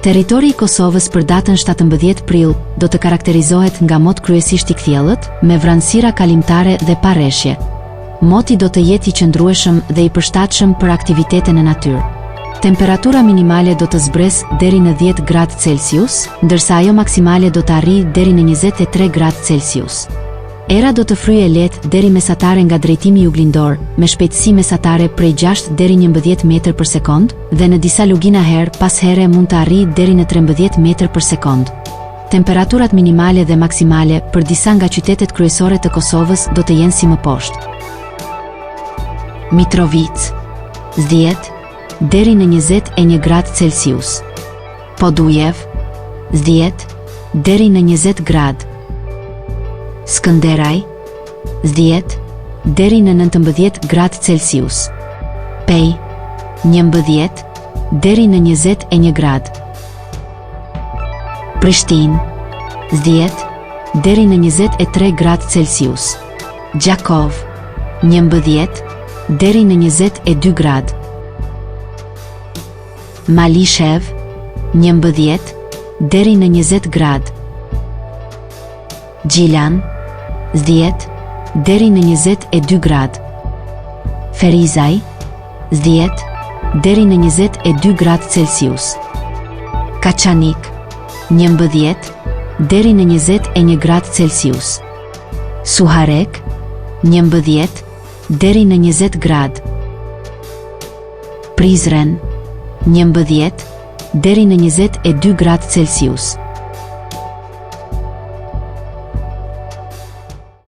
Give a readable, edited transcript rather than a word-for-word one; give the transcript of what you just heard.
Territori i Kosovës për datën 17 prill do të karakterizohet nga mot kryesisht i kthjellët, me vranësira kalimtare dhe pa rreshje. Moti do të jetë i qëndrueshëm dhe i përshtatshëm për aktivitete në natyrë. Temperatura minimale do të zbresë deri në 10 gradë Celsius, ndërsa ajo maksimale do të arrijë deri në 23 gradë Celsius. Era do të fryejë lehtë deri mesatare nga drejtimi juglindor, me shpejtësi mesatare prej 6 deri 11 metër për sekond, dhe në disa lugina herë pas here mund të arrijë deri në 13 metër për sekond. Temperaturat minimale dhe maksimale për disa nga qytetet kryesore të Kosovës do të jenë si më poshtë. Mitrovica, 10 deri në 21 gradë Celsius. Podujev, 10 deri në 20 gradë. Skënderaj, 10 deri në 19 gradë Celsius. Pej, 11 deri në 21 gradë. Prishtinë, 10 deri në 23 gradë Celsius. Gjakov, 11 deri në 22 gradë. Malishev, 11 deri në 20 gradë. Gjilan, 10 deri në 22 gradë. Ferizaj, 10 deri në 22 gradë Celsius. Kaçanik, 11 deri në 21 gradë Celsius. Suharek, 11 deri në 20 gradë. Prizren, 11 deri në 22 gradë Celsius.